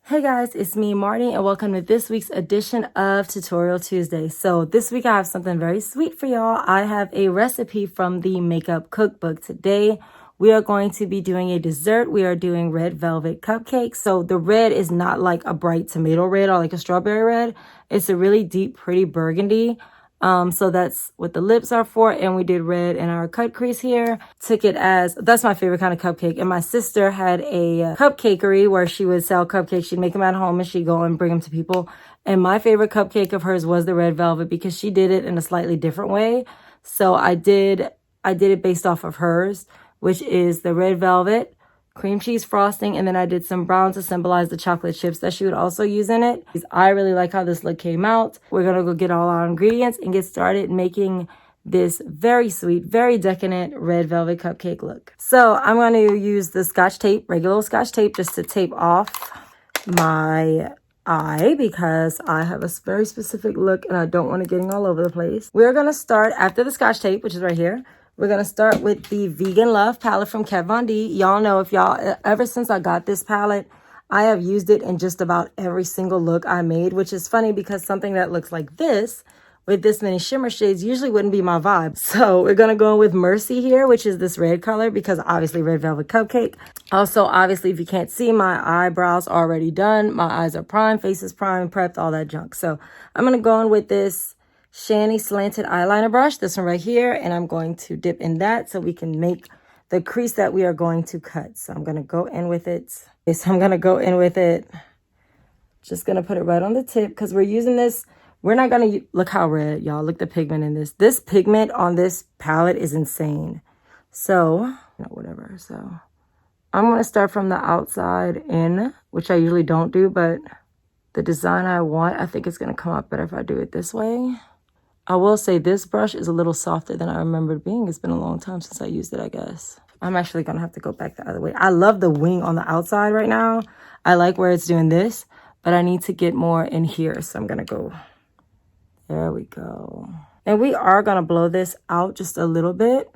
Hey guys, it's me, Marty, and welcome to this week's edition of Tutorial Tuesday. So this week I have something very sweet for y'all. I have a recipe from the Makeup Cookbook. Today we are going to be doing a dessert. We are doing red velvet cupcakes. So the red is not like a bright tomato red or like a strawberry red. It's a really deep, pretty burgundy. So that's what the lips are for, and we did red in our cut crease here. Took it as, that's my favorite kind of cupcake, and my sister had a cupcakery where she would sell cupcakes. She'd make them at home and she'd go and bring them to people, and my favorite cupcake of hers was the red velvet because she did it in a slightly different way. So I did it based off of hers, which is the red velvet, cream cheese frosting, and then I did some brown to symbolize the chocolate chips that she would also use in it. I really like how this look came out. We're gonna go get all our ingredients and get started making this very sweet, very decadent red velvet cupcake look. So I'm going to use the scotch tape, regular scotch tape, just to tape off my eye because I have a very specific look and I don't want it getting all over the place. We're gonna start after the scotch tape, which is right here. We're going to start with the Vegan Love palette from Kat Von D. Y'all know, if y'all, ever since I got this palette, I have used it in just about every single look I made, which is funny because something that looks like this with this many shimmer shades usually wouldn't be my vibe. So we're going to go with Mercy here, which is this red color because obviously red velvet cupcake. Also, obviously, if you can't see, my eyebrows are already done. My eyes are primed, face is primed, prepped, all that junk. So I'm going to go in with this Shanny slanted eyeliner brush, this one right here, and I'm going to dip in that so we can make the crease that we are going to cut. So I'm going to go in with it. Okay, so I'm going to go in with it. Just going to put it right on the tip because we're using this. We're not going to look how red, y'all. Look the pigment in this. This pigment on this palette is insane. So, whatever. So I'm going to start from the outside in, which I usually don't do, but the design I want, I think it's going to come out better if I do it this way. I will say this brush is a little softer than I remember it being. It's been a long time since I used it, I guess. I'm actually going to have to go back the other way. I love the wing on the outside right now. I like where it's doing this, but I need to get more in here. So I'm going to go. There we go. And we are going to blow this out just a little bit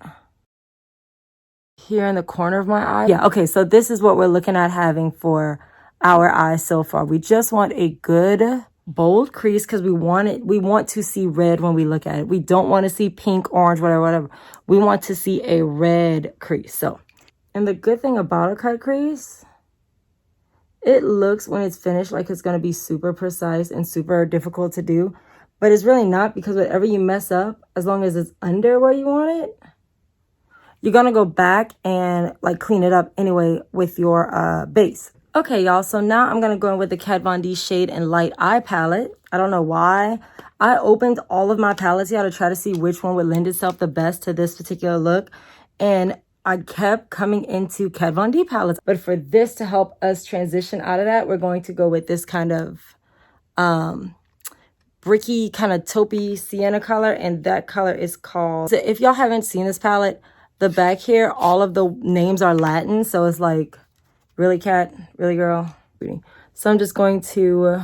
here in the corner of my eye. Yeah, okay, so this is what we're looking at having for our eyes so far. We just want a good bold crease because we want to see red when we look at it. We don't want to see pink, orange, whatever. We want to see a red crease. So, and the good thing about a cut crease, it looks when it's finished like it's going to be super precise and super difficult to do, but it's really not because whatever you mess up, as long as it's under where you want it, you're going to go back and like clean it up anyway with your base. Okay, y'all, so now I'm going to go in with the Kat Von D Shade and Light Eye palette. I don't know why. I opened all of my palettes here to try to see which one would lend itself the best to this particular look. And I kept coming into Kat Von D palettes. But for this to help us transition out of that, we're going to go with this kind of bricky, kind of taupey sienna color. And that color is called... So if y'all haven't seen this palette, the back here, all of the names are Latin. So it's like... Really, cat? Really, girl? So I'm just going to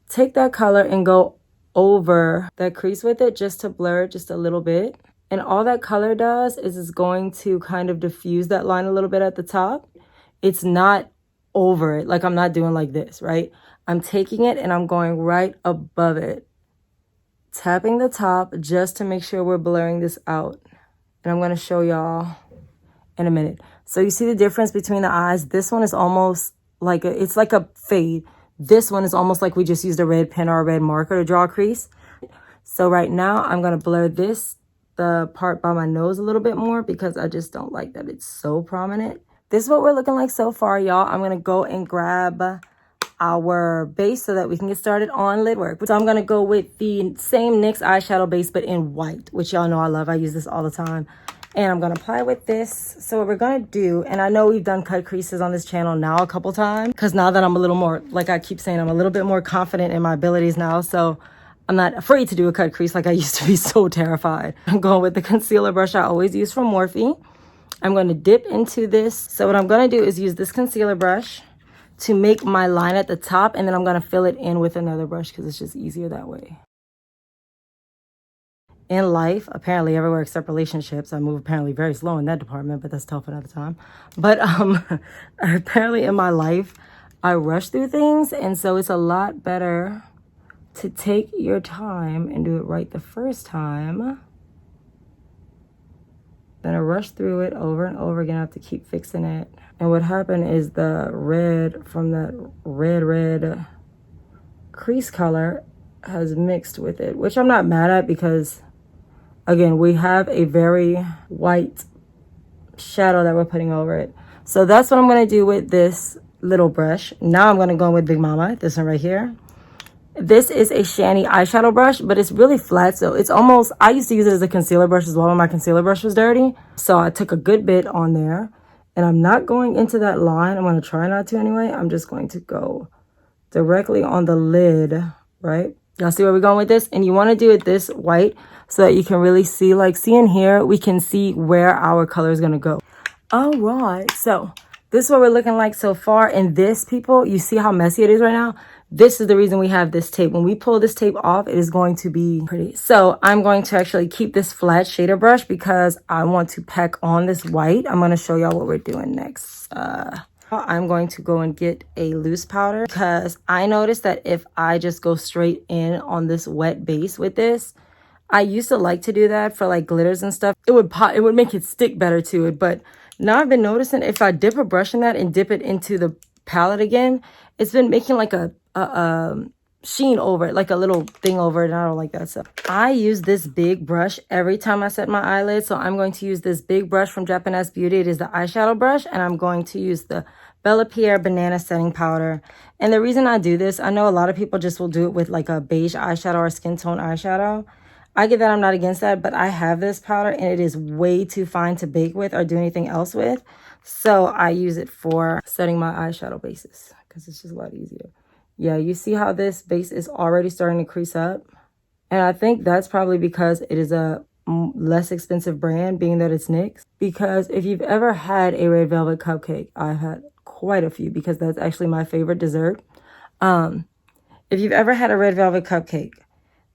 take that color and go over that crease with it just to blur it just a little bit. And all that color does is it's going to kind of diffuse that line a little bit at the top. It's not over it. Like I'm not doing like this, right? I'm taking it and I'm going right above it. Tapping the top just to make sure we're blurring this out. And I'm going to show y'all in a minute. So you see the difference between the eyes? This one is almost like it's like a fade. This one is almost like we just used a red pen or a red marker to draw a crease. So right now I'm going to blur the part by my nose a little bit more because I just don't like that it's so prominent. This is what we're looking like so far, y'all. I'm going to go and grab our base so that we can get started on lid work. So I'm going to go with the same NYX eyeshadow base but in white, which y'all know I love. I use this all the time. And I'm going to apply with this. So what we're going to do, and I know we've done cut creases on this channel now a couple times, because now that I'm a little more, like I keep saying, I'm a little bit more confident in my abilities now. So I'm not afraid to do a cut crease like I used to be so terrified. I'm going with the concealer brush I always use from Morphe. I'm going to dip into this. So what I'm going to do is use this concealer brush to make my line at the top. And then I'm going to fill it in with another brush because it's just easier that way. In life, apparently everywhere except relationships, I move apparently very slow in that department, but that's tough another time. But apparently in my life, I rush through things, and so it's a lot better to take your time and do it right the first time than to rush through it over and over again. I have to keep fixing it. And what happened is the red from that red crease color has mixed with it, which I'm not mad at because, again, we have a very white shadow that we're putting over it. So that's what I'm going to do with this little brush. Now I'm going to go in with Big Mama, this one right here. This is a Shani eyeshadow brush, but it's really flat, so it's almost, I used to use it as a concealer brush as well when my concealer brush was dirty. So I took a good bit on there, and I'm not going into that line. I'm going to try not to anyway. I'm just going to go directly on the lid, right? Y'all see where we're going with this? And you want to do it this white so that you can really see, like, see in here, we can see where our color is going to go. All right, so this is what we're looking like so far. And this, people, you see how messy it is right now? This is the reason we have this tape. When we pull this tape off, it is going to be pretty. So I'm going to actually keep this flat shader brush because I want to pack on this white. I'm going to show y'all what we're doing next. I'm going to go and get a loose powder because I noticed that if I just go straight in on this wet base with this, I used to like to do that for like glitters and stuff. It would pop, it would make it stick better to it. But now I've been noticing if I dip a brush in that and dip it into the palette again, it's been making like a sheen over it, like a little thing over it, and I don't like that stuff. I use this big brush every time I set my eyelids, so I'm going to use this big brush from Japanese Beauty. It is the eyeshadow brush, and I'm going to use the Bella Pierre Banana Setting Powder. And the reason I do this, I know a lot of people just will do it with like a beige eyeshadow or skin tone eyeshadow. I get that, I'm not against that, but I have this powder, and it is way too fine to bake with or do anything else with. So I use it for setting my eyeshadow bases because it's just a lot easier. Yeah, you see how this base is already starting to crease up? And I think that's probably because it is a less expensive brand, being that it's NYX. Because if you've ever had a red velvet cupcake, I've had quite a few because that's actually my favorite dessert. If you've ever had a red velvet cupcake,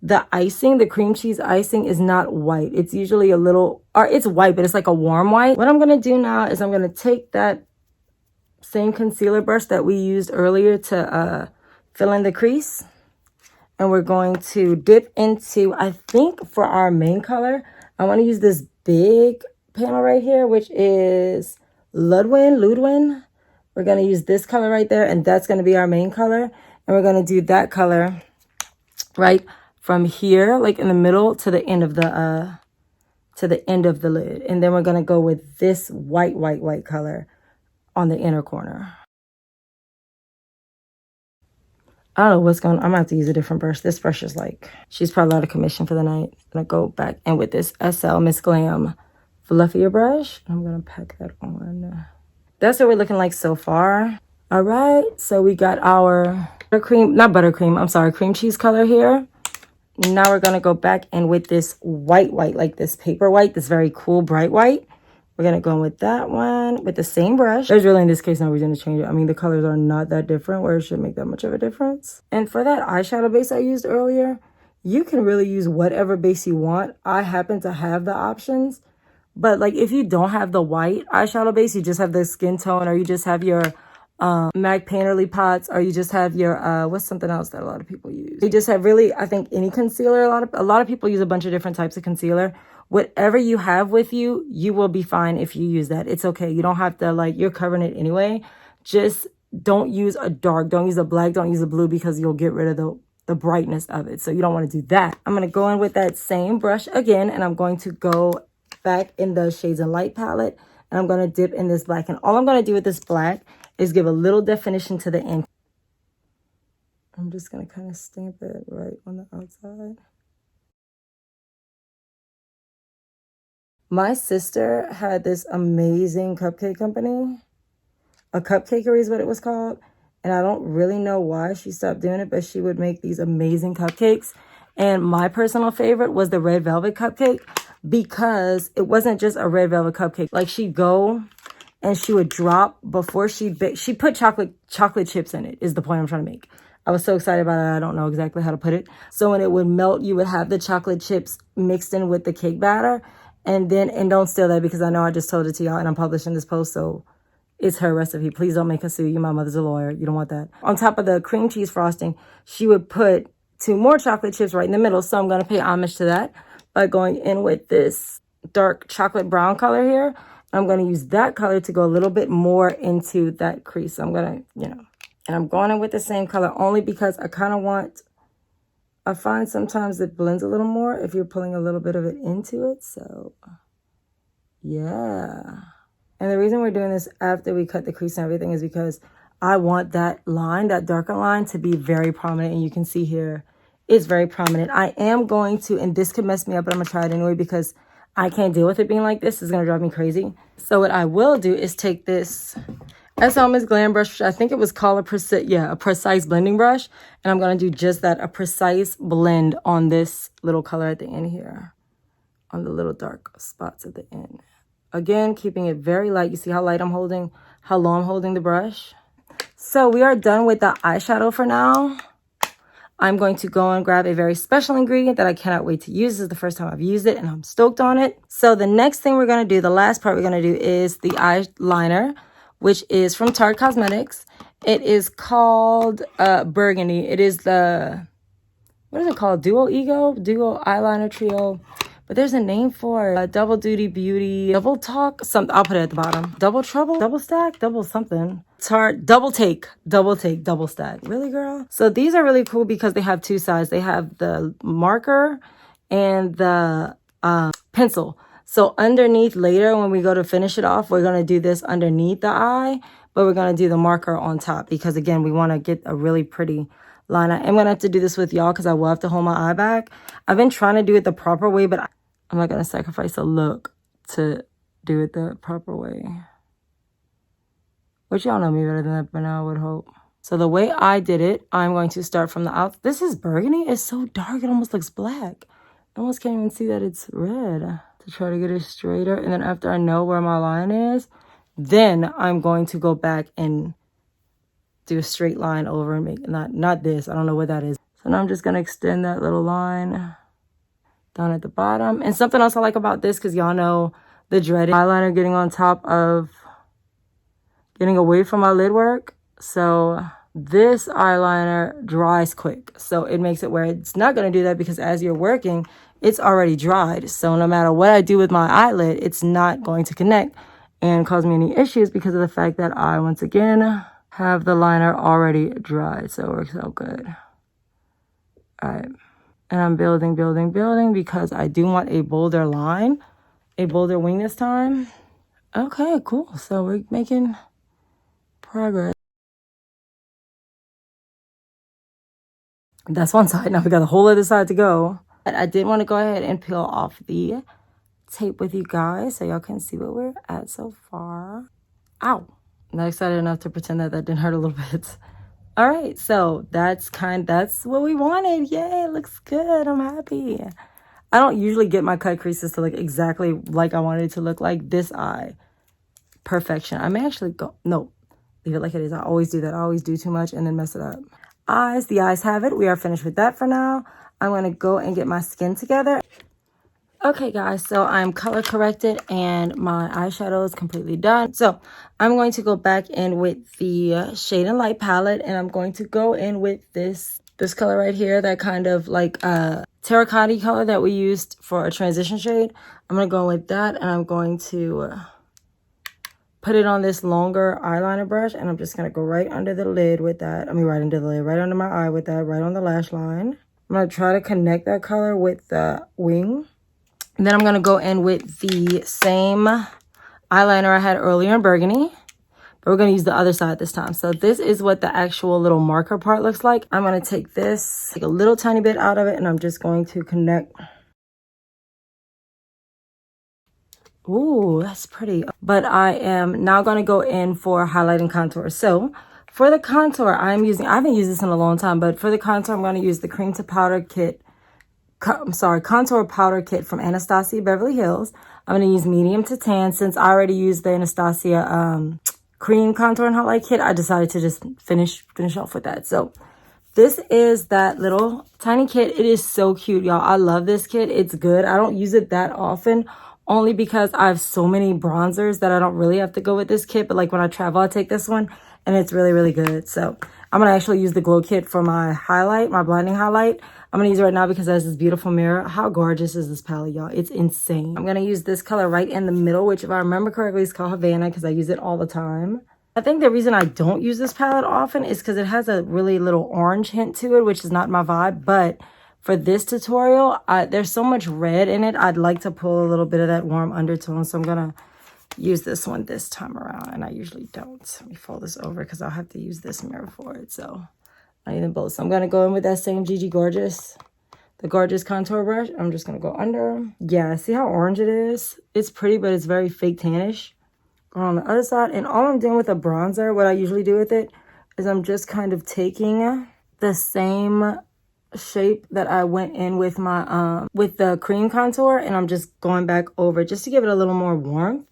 the icing, the cream cheese icing is not white. It's usually a little, or it's white, but it's like a warm white. What I'm going to do now is I'm going to take that same concealer brush that we used earlier to fill in the crease. And we're going to dip into, I think for our main color, I want to use this big panel right here, which is Ludwin. We're going to use this color right there, and that's going to be our main color. And we're going to do that color right from here, like in the middle to the end of the lid. And then we're going to go with this white color on the inner corner. I don't know what's going on. I'm going to have to use a different brush. This brush is like, she's probably out of commission for the night. I'm going to go back in with this SL Miss Glam fluffier brush. I'm going to pack that on. That's what we're looking like so far. All right. So we got our cream cheese color here. Now we're going to go back in with this white, like this paper white, this very cool, bright white. We're going to go in with that one with the same brush. There's really, in this case, no reason to change it. I mean, the colors are not that different where it should make that much of a difference. And for that eyeshadow base I used earlier, you can really use whatever base you want. I happen to have the options. But like if you don't have the white eyeshadow base, you just have the skin tone, or you just have your MAC Painterly pots, or you just have your what's something else that a lot of people use. You just have really, I think, any concealer. A lot of people use a bunch of different types of concealer. Whatever you have with you, you will be fine if you use that. It's okay. You don't have to, like, you're covering it anyway. Just don't use a dark, don't use a black, don't use a blue, because you'll get rid of the brightness of it. So you don't want to do that. I'm going to go in with that same brush again, and I'm going to go back in the Shades of Light palette, and I'm going to dip in this black. And all I'm going to do with this black is give a little definition to the end. I'm just going to kind of stamp it right on the outside. My sister had this amazing cupcake company. A Cupcakery is what it was called. And I don't really know why she stopped doing it, but she would make these amazing cupcakes. And my personal favorite was the red velvet cupcake, because it wasn't just a red velvet cupcake. Like, she'd go and she would drop before she put chocolate chips in it, is the point I'm trying to make. I was so excited about it, I don't know exactly how to put it. So when it would melt, you would have the chocolate chips mixed in with the cake batter. And don't steal that, because I know I just told it to y'all and I'm publishing this post, so It's her recipe. Please don't make her sue you. My mother's a lawyer. You don't want that. On top of the cream cheese frosting, she would put 2 more chocolate chips right in the middle. So I'm going to pay homage to that by going in with this dark chocolate brown color here. I'm going to use that color to go a little bit more into that crease. So I'm going to, and I'm going in with the same color only because I kind of want, I find sometimes it blends a little more if you're pulling a little bit of it into it. So, yeah. And the reason we're doing this after we cut the crease and everything is because I want that line, that darker line, to be very prominent. And you can see here, it's very prominent. I am going to, and this could mess me up, but I'm going to try it anyway because I can't deal with it being like this. It's going to drive me crazy. So what I will do is take this Miss Glam brush, which I think it was called a precise blending brush. And I'm going to do just that, a precise blend on this little color at the end here, on the little dark spots at the end. Again, keeping it very light. You see how light I'm holding, how low I'm holding the brush. So we are done with the eyeshadow for now. I'm going to go and grab a very special ingredient that I cannot wait to use. This is the first time I've used it and I'm stoked on it. So the next thing we're going to do, the last part we're going to do is the eyeliner, which is from Tarte Cosmetics. It is called Burgundy. It is the, what is it called? Duo Eyeliner Trio. But there's a name for it. Double Duty Beauty, Double Talk, something. I'll put it at the bottom. Double Trouble, Double Stack, Double something. Tarte, Double Take, Double Stack. Really, girl? So these are really cool because they have 2 sides. They have the marker and the pencil. So underneath later, when we go to finish it off, we're going to do this underneath the eye, but we're going to do the marker on top because, again, we want to get a really pretty line. I am going to have to do this with y'all because I will have to hold my eye back. I've been trying to do it the proper way, but I'm not going to sacrifice a look to do it the proper way. Which y'all know me better than that, but now I would hope. So the way I did it, I'm going to start from the out. This is burgundy. It's so dark. It almost looks black. I almost can't even see that it's red. To try to get it straighter. And then after I know where my line is, then I'm going to go back and do a straight line over and make, not this. I don't know what that is. So now I'm just going to extend that little line down at the bottom. And something else I like about this, because y'all know the dreaded eyeliner getting on top of, getting away from my lid work. So this eyeliner dries quick. So it makes it where it's not going to do that because as you're working, it's already dried. So no matter what I do with my eyelid, it's not going to connect and cause me any issues because of the fact that I, once again, have the liner already dried. So it works out good. All right. And I'm building because I do want a bolder line, a bolder wing this time. Okay, cool. So we're making progress. That's one side. Now we got the whole other side to go. But I did want to go ahead and peel off the tape with you guys so y'all can see what we're at so far. Ow. Not excited enough to pretend that didn't hurt a little bit. All right, so that's what we wanted. Yay, it looks good. I'm happy. I don't usually get my cut creases to look exactly like I wanted it to look like this eye. Perfection. I may actually go, no, leave it like it is. I always do that. I always do too much and then mess it up. Eyes, the eyes have it. We are finished with that for now. I'm going to go and get my skin together. Okay, guys, so I'm color corrected and my eyeshadow is completely done. So I'm going to go back in with the Shade and Light palette, and I'm going to go in with this color right here, that kind of like terracotta color that we used for a transition shade. I'm going to go with that, and I'm going to put it on this longer eyeliner brush, and I'm just going to go right under the lid with that. I mean, right under the lid, right under my eye with that, right on the lash line. I'm going to try to connect that color with the wing. And then I'm going to go in with the same eyeliner I had earlier in burgundy. But we're going to use the other side this time. So this is what the actual little marker part looks like. I'm going to take this, take a little tiny bit out of it, and I'm just going to connect. Ooh, that's pretty. But I am now going to go in for highlight and contour. So for the contour, I haven't used this in a long time, but for the contour, I'm going to use the Cream to Powder kit. Contour powder kit from Anastasia Beverly Hills. I'm going to use medium to tan. Since I already used the Anastasia cream contour and highlight kit, I decided to just finish off with that. So this is that little tiny kit. It is so cute, y'all. I love this kit. It's good. I don't use it that often only because I have so many bronzers that I don't really have to go with this kit. But like when I travel, I take this one and it's really, really good. So I'm going to actually use the glow kit for my highlight, my blinding highlight. I'm going to use it right now because it has this beautiful mirror. How gorgeous is this palette, y'all? It's insane. I'm going to use this color right in the middle, which if I remember correctly is called Havana because I use it all the time. I think the reason I don't use this palette often is because it has a really little orange hint to it, which is not my vibe. But for this tutorial, there's so much red in it. I'd like to pull a little bit of that warm undertone. So I'm going to use this one this time around. And I usually don't. Let me fold this over because I'll have to use this mirror for it. So I need them both. So I'm going to go in with that same Gigi Gorgeous, the Gorgeous contour brush. I'm just going to go under. Yeah, see how orange it is? It's pretty, but it's very fake tannish. Go on the other side. And all I'm doing with a bronzer, what I usually do with it, is I'm just kind of taking the same shape that I went in with my, with the cream contour. And I'm just going back over just to give it a little more warmth.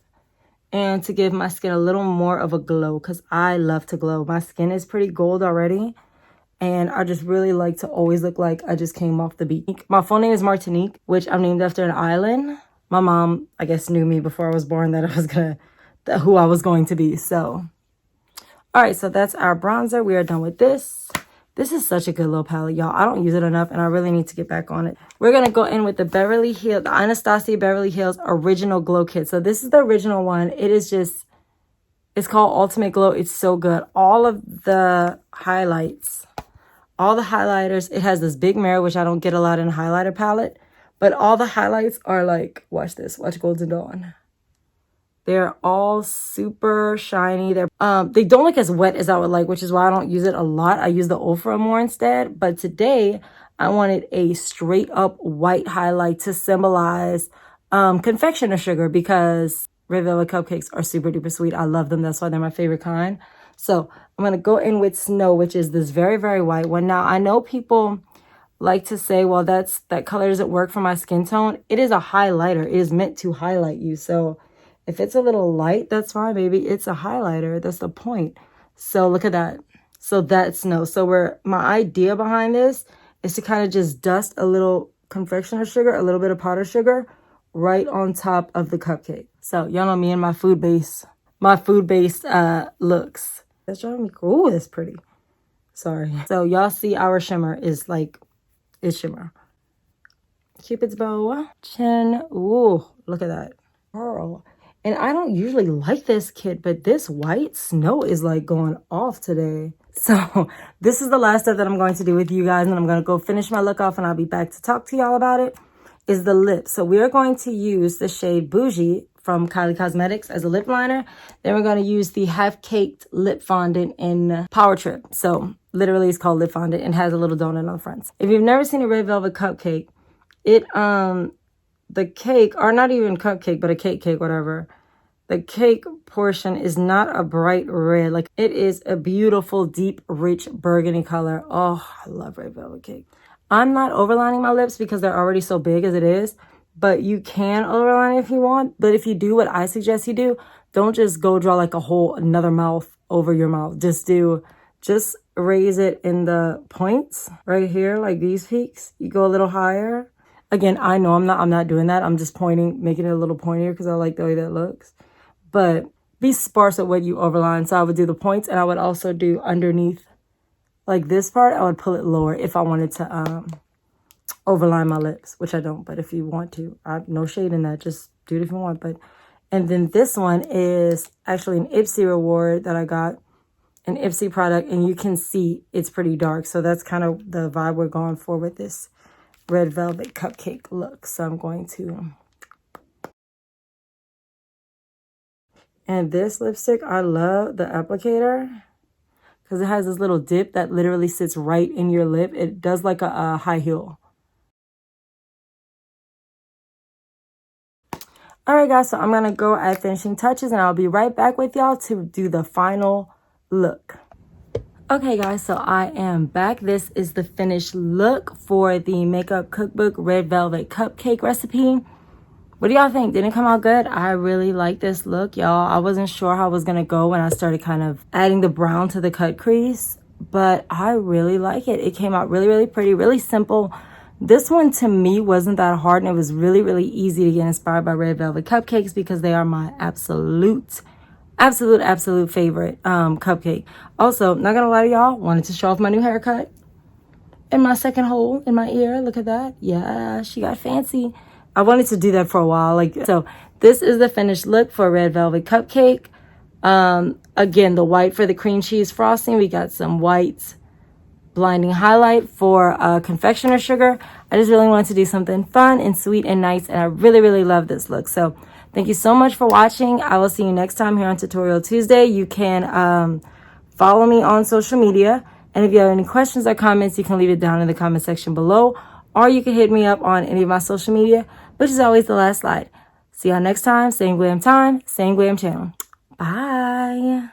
And to give my skin a little more of a glow. Because I love to glow. My skin is pretty gold already. And I just really like to always look like I just came off the beach. My full name is Martinique, which I'm named after an island. My mom, I guess, knew me before I was born that I was who I was going to be. So, all right, so that's our bronzer. We are done with this. This is such a good little palette, y'all. I don't use it enough, and I really need to get back on it. We're going to go in with the Beverly Hills, the Anastasia Beverly Hills Original Glow Kit. So this is the original one. It is just, it's called Ultimate Glow. It's so good. All of the highlights, all the highlighters, it has this big mirror, which I don't get a lot in a highlighter palette. But all the highlights are like, watch this, watch Golden Dawn. They're all super shiny. They don't look as wet as I would like, which is why I don't use it a lot. I use the Ofra more instead. But today, I wanted a straight up white highlight to symbolize confectioner sugar because red velvet cupcakes are super duper sweet. I love them. That's why they're my favorite kind. So I'm going to go in with Snow, which is this very, very white one. Now, I know people like to say, well, that color doesn't work for my skin tone. It is a highlighter. It is meant to highlight you. So if it's a little light, that's fine, baby. It's a highlighter. That's the point. So look at that. So that's Snow. So my idea behind this is to kind of just dust a little confectioner sugar, a little bit of powdered sugar right on top of the cupcake. So y'all know me and my food-based looks. That's driving me cool. Ooh, that's pretty. Sorry. So y'all see our shimmer is like, it's shimmer. Cupid's bow, chin. Ooh, look at that. Pearl. And I don't usually like this kit, but this white Snow is like going off today. So this is the last step that I'm going to do with you guys. And I'm going to go finish my look off and I'll be back to talk to y'all about it. Is the lip. So we are going to use the shade Bougie from Kylie Cosmetics as a lip liner. Then we're going to use the Half Caked Lip Fondant in Power Trip. So literally it's called lip fondant and has a little donut on the front. If you've never seen a red velvet cupcake, the cake, or not even cupcake, but a cake, whatever. The cake portion is not a bright red. Like it is a beautiful, deep, rich burgundy color. Oh, I love red velvet cake. I'm not overlining my lips because they're already so big as it is. But you can overline if you want. But if you do what I suggest you do, don't just go draw like another mouth over your mouth. Just raise it in the points right here, like these peaks. You go a little higher. Again, I know I'm not doing that. I'm just pointing, making it a little pointier because I like the way that looks. But be sparse at what you overline. So I would do the points and I would also do underneath like this part. I would pull it lower if I wanted to overline my lips, which I don't, but if you want to, I have no shade in that, just do it if you want. And then this one is actually an Ipsy reward that I got, an Ipsy product, and you can see it's pretty dark. So that's kind of the vibe we're going for with this red velvet cupcake look. So I'm going to, and this lipstick, I love the applicator because it has this little dip that literally sits right in your lip. It does like a high heel. All right, guys, so I'm going to go at finishing touches, and I'll be right back with y'all to do the final look. Okay, guys, so I am back. This is the finished look for the Makeup Cookbook Red Velvet Cupcake recipe. What do y'all think? Didn't it come out good? I really like this look, y'all. I wasn't sure how it was going to go when I started kind of adding the brown to the cut crease, but I really like it. It came out really, really pretty, really simple. This one to me wasn't that hard, and it was really, really easy to get inspired by red velvet cupcakes because they are my absolute favorite cupcake. Also, not gonna lie to y'all, wanted to show off my new haircut and my second hole in my ear. Look at that. Yeah, she got fancy. I wanted to do that for a while. So this is the finished look for red velvet cupcake. Again, the white for the cream cheese frosting. We got some white blinding highlight for confectioner sugar. I just really wanted to do something fun and sweet and nice, and I really, really love this look. So thank you so much for watching. I will see you next time here on Tutorial Tuesday. You can follow me on social media, and if you have any questions or comments, you can leave it down in the comment section below, or you can hit me up on any of my social media, which is always the last slide. See y'all next time. Same glam time, same glam channel. Bye.